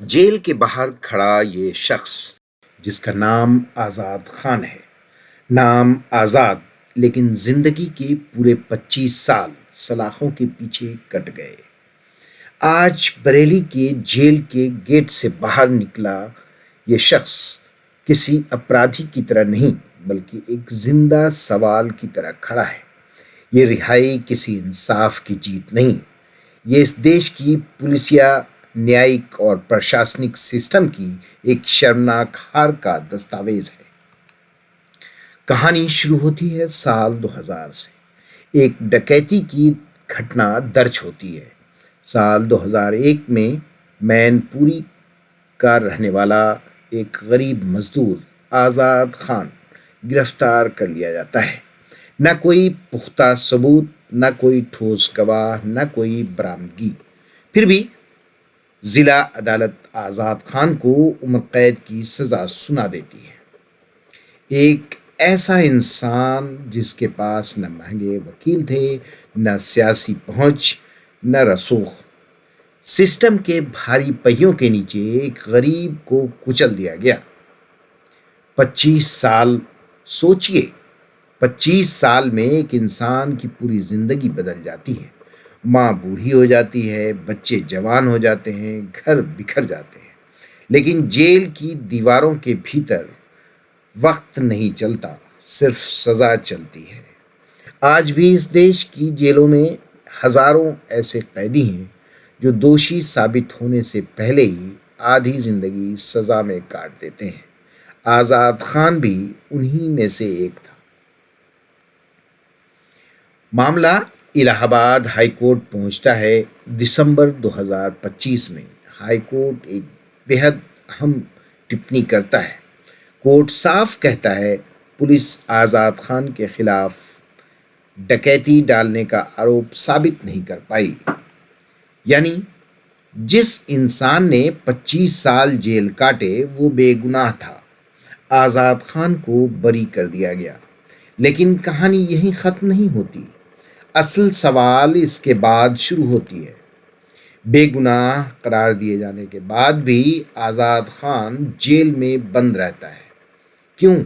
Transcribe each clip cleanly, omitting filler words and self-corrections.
Jail کے باہر کھڑا یہ شخص جس کا نام آزاد خان ہے، نام آزاد، لیکن زندگی کے پورے 25 سال سلاخوں کے پیچھے کٹ گئے۔ آج بریلی کے جیل کے گیٹ سے باہر نکلا یہ شخص کسی اپرادھی کی طرح نہیں بلکہ ایک زندہ سوال کی طرح کھڑا ہے۔ یہ رہائی کسی انصاف کی جیت نہیں، یہ اس دیش کی پولیسیا، نیائک اور پرشاسنک سسٹم کی ایک شرمناک ہار کا دستاویز ہے۔ کہانی شروع ہوتی ہے سال 2000 سے۔ ایک ڈکیتی کی گھٹنا درج ہوتی ہے۔ سال 2001 میں مین پوری کا رہنے والا ایک غریب مزدور آزاد خان گرفتار کر لیا جاتا ہے۔ نہ کوئی پختہ ثبوت، نہ کوئی ٹھوس گواہ، نہ کوئی برآمدگی۔ پھر بھی ضلع عدالت آزاد خان کو عمر قید کی سزا سنا دیتی ہے۔ ایک ایسا انسان جس کے پاس نہ مہنگے وکیل تھے، نہ سیاسی پہنچ، نہ رسوخ۔ سسٹم کے بھاری پہیوں کے نیچے ایک غریب کو کچل دیا گیا۔ 25 سال، سوچئے، 25 سال میں ایک انسان کی پوری زندگی بدل جاتی ہے۔ ماں بوڑھی ہو جاتی ہے، بچے جوان ہو جاتے ہیں، گھر بکھر جاتے ہیں، لیکن جیل کی دیواروں کے بھیتر وقت نہیں چلتا، صرف سزا چلتی ہے۔ آج بھی اس دیش کی جیلوں میں ہزاروں ایسے قیدی ہیں جو دوشی ثابت ہونے سے پہلے ہی آدھی زندگی سزا میں کاٹ دیتے ہیں۔ آزاد خان بھی انہی میں سے ایک تھا۔ معاملہ الہ آباد ہائی کورٹ پہنچتا ہے دسمبر 2025 میں۔ ہائی کورٹ ایک بہت اہم ٹپنی کرتا ہے۔ کورٹ صاف کہتا ہے، پولیس آزاد خان کے خلاف ڈکیتی ڈالنے کا آروپ ثابت نہیں کر پائی۔ یعنی جس انسان نے 25 سال جیل کاٹے وہ بے گناہ تھا۔ آزاد خان کو بری کر دیا گیا۔ لیکن کہانی یہیں ختم نہیں ہوتی۔ اصل سوال اس کے بعد شروع ہوتی ہے۔ بے گناہ قرار دیے جانے کے بعد بھی آزاد خان جیل میں بند رہتا ہے۔ کیوں؟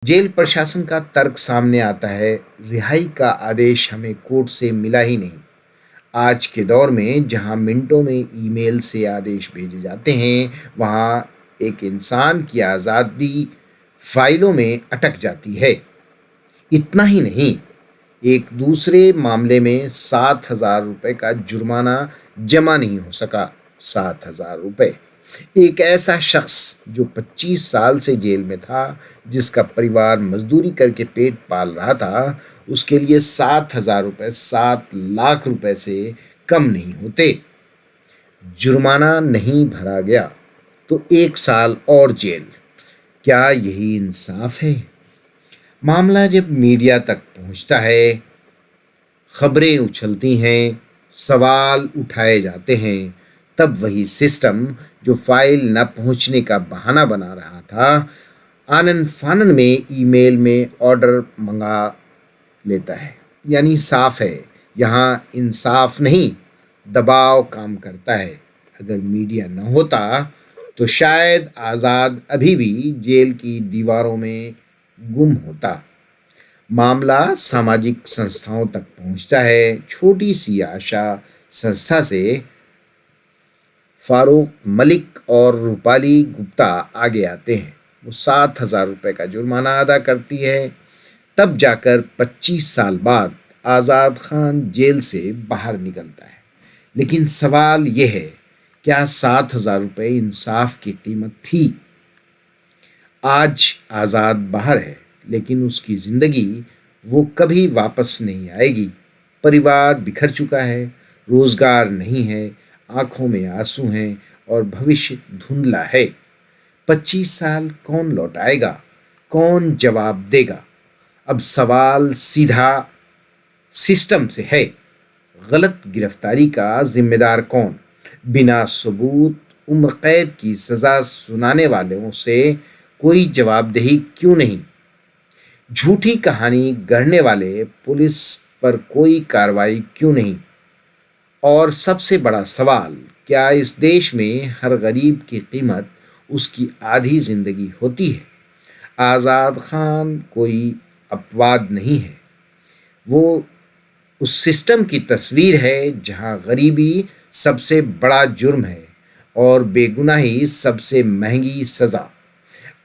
جیل پرشاسن کا ترک سامنے آتا ہے، رہائی کا آدیش ہمیں کورٹ سے ملا ہی نہیں۔ آج کے دور میں جہاں منٹوں میں ای میل سے آدیش بھیجے جاتے ہیں، وہاں ایک انسان کی آزادی فائلوں میں اٹک جاتی ہے۔ اتنا ہی نہیں، ایک دوسرے معاملے میں 7,000 روپے کا جرمانہ جمع نہیں ہو سکا۔ 7,000 روپے! ایک ایسا شخص جو 25 سال سے جیل میں تھا، جس کا پریوار مزدوری کر کے پیٹ پال رہا تھا، اس کے لیے 7,000 روپے 7 لاکھ روپے سے کم نہیں ہوتے۔ جرمانہ نہیں بھرا گیا تو 1 سال اور جیل۔ کیا یہی انصاف ہے؟ معاملہ جب میڈیا تک پہنچتا ہے، خبریں اچھلتی ہیں، سوال اٹھائے جاتے ہیں، تب وہی سسٹم جو فائل نہ پہنچنے کا بہانہ بنا رہا تھا، آنن فانن میں ای میل میں آرڈر منگا لیتا ہے۔ یعنی صاف ہے، یہاں انصاف نہیں، دباؤ کام کرتا ہے۔ اگر میڈیا نہ ہوتا تو شاید آزاد ابھی بھی جیل کی دیواروں میں گم ہوتا۔ معاملہ سماجک سنستھاؤں تک پہنچتا ہے۔ چھوٹی سی آشا سنستھا سے فاروق ملک اور روپالی گپتا آگے آتے ہیں۔ وہ 7,000 روپے کا جرمانہ ادا کرتی ہے۔ تب جا کر 25 سال بعد آزاد خان جیل سے باہر نکلتا ہے۔ لیکن سوال یہ ہے، کیا 7,000 روپے انصاف کی قیمت تھی؟ آج آزاد باہر ہے، لیکن اس کی زندگی وہ کبھی واپس نہیں آئے گی۔ پریوار بکھر چکا ہے، روزگار نہیں ہے، آنکھوں میں آنسو ہیں اور بھوشیہ دھندلا ہے۔ 25 سال کون لوٹائے گا؟ کون جواب دے گا؟ اب سوال سیدھا سسٹم سے ہے۔ غلط گرفتاری کا ذمہ دار کون؟ بنا ثبوت عمر قید کی سزا سنانے والوں سے کوئی جواب دہی کیوں نہیں؟ جھوٹی کہانی گڑھنے والے پولیس پر کوئی کارروائی کیوں نہیں؟ اور سب سے بڑا سوال، کیا اس دیش میں ہر غریب کی قیمت اس کی آدھی زندگی ہوتی ہے؟ آزاد خان کوئی اپواد نہیں ہے، وہ اس سسٹم کی تصویر ہے جہاں غریبی سب سے بڑا جرم ہے اور بے گناہی سب سے مہنگی سزا۔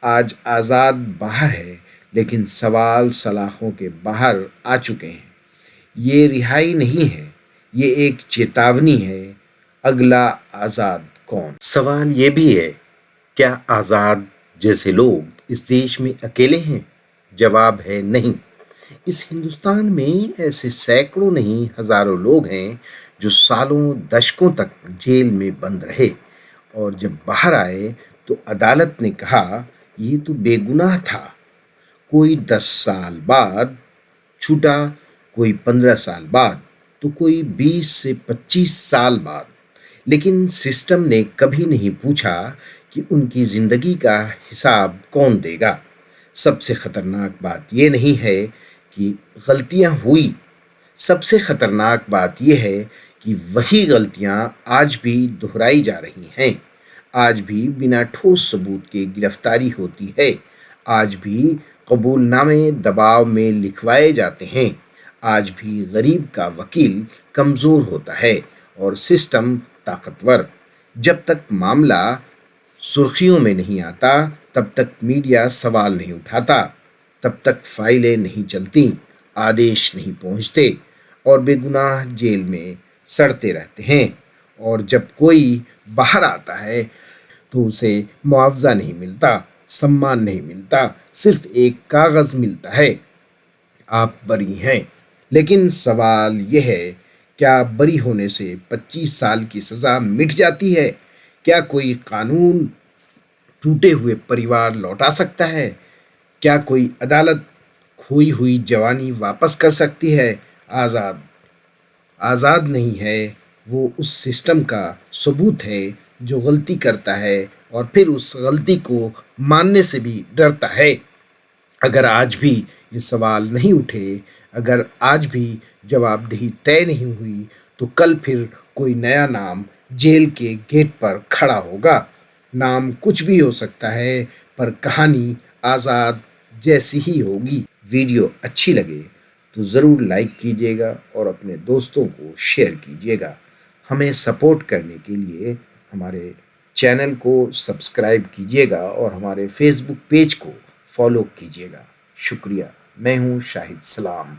آج آزاد باہر ہے، لیکن سوال سلاخوں کے باہر آ چکے ہیں۔ یہ رہائی نہیں ہے، یہ ایک چیتاونی ہے۔ اگلا آزاد کون؟ سوال یہ بھی ہے، کیا آزاد جیسے لوگ اس دیش میں اکیلے ہیں؟ جواب ہے نہیں۔ اس ہندوستان میں ایسے سینکڑوں نہیں ہزاروں لوگ ہیں جو سالوں دشکوں تک جیل میں بند رہے، اور جب باہر آئے تو عدالت نے کہا یہ تو بے گناہ تھا۔ کوئی 10 سال بعد چھوٹا، کوئی 15 سال بعد، تو کوئی 20 سے 25 سال بعد، لیکن سسٹم نے کبھی نہیں پوچھا کہ ان کی زندگی کا حساب کون دے گا۔ سب سے خطرناک بات یہ نہیں ہے کہ غلطیاں ہوئی، سب سے خطرناک بات یہ ہے کہ وہی غلطیاں آج بھی دہرائی جا رہی ہیں۔ آج بھی بنا ٹھوس ثبوت کے گرفتاری ہوتی ہے، آج بھی قبول نامے دباؤ میں لکھوائے جاتے ہیں، آج بھی غریب کا وکیل کمزور ہوتا ہے اور سسٹم طاقتور۔ جب تک معاملہ سرخیوں میں نہیں آتا، تب تک میڈیا سوال نہیں اٹھاتا، تب تک فائلیں نہیں چلتی، آدیش نہیں پہنچتے، اور بے گناہ جیل میں سڑتے رہتے ہیں۔ اور جب کوئی باہر آتا ہے تو اسے معاوضہ نہیں ملتا، سمان نہیں ملتا، صرف ایک کاغذ ملتا ہے، آپ بری ہیں۔ لیکن سوال یہ ہے، کیا بری ہونے سے 25 سال کی سزا مٹ جاتی ہے؟ کیا کوئی قانون ٹوٹے ہوئے پریوار لوٹا سکتا ہے؟ کیا کوئی عدالت کھوئی ہوئی جوانی واپس کر سکتی ہے؟ آزاد نہیں ہے، وہ اس سسٹم کا ثبوت ہے جو غلطی کرتا ہے اور پھر اس غلطی کو ماننے سے بھی ڈرتا ہے۔ اگر آج بھی یہ سوال نہیں اٹھے، اگر آج بھی جواب دہی طے نہیں ہوئی، تو کل پھر کوئی نیا نام جیل کے گیٹ پر کھڑا ہوگا۔ نام کچھ بھی ہو سکتا ہے، پر کہانی آزاد جیسی ہی ہوگی۔ ویڈیو اچھی لگے تو ضرور لائک کیجیے گا اور اپنے دوستوں کو شیئر کیجیے گا۔ ہمیں سپورٹ کرنے کے لیے ہمارے چینل کو سبسکرائب کیجیے گا اور ہمارے فیس بک پیج کو فالو کیجیے گا۔ شکریہ۔ میں ہوں شاہد سلام۔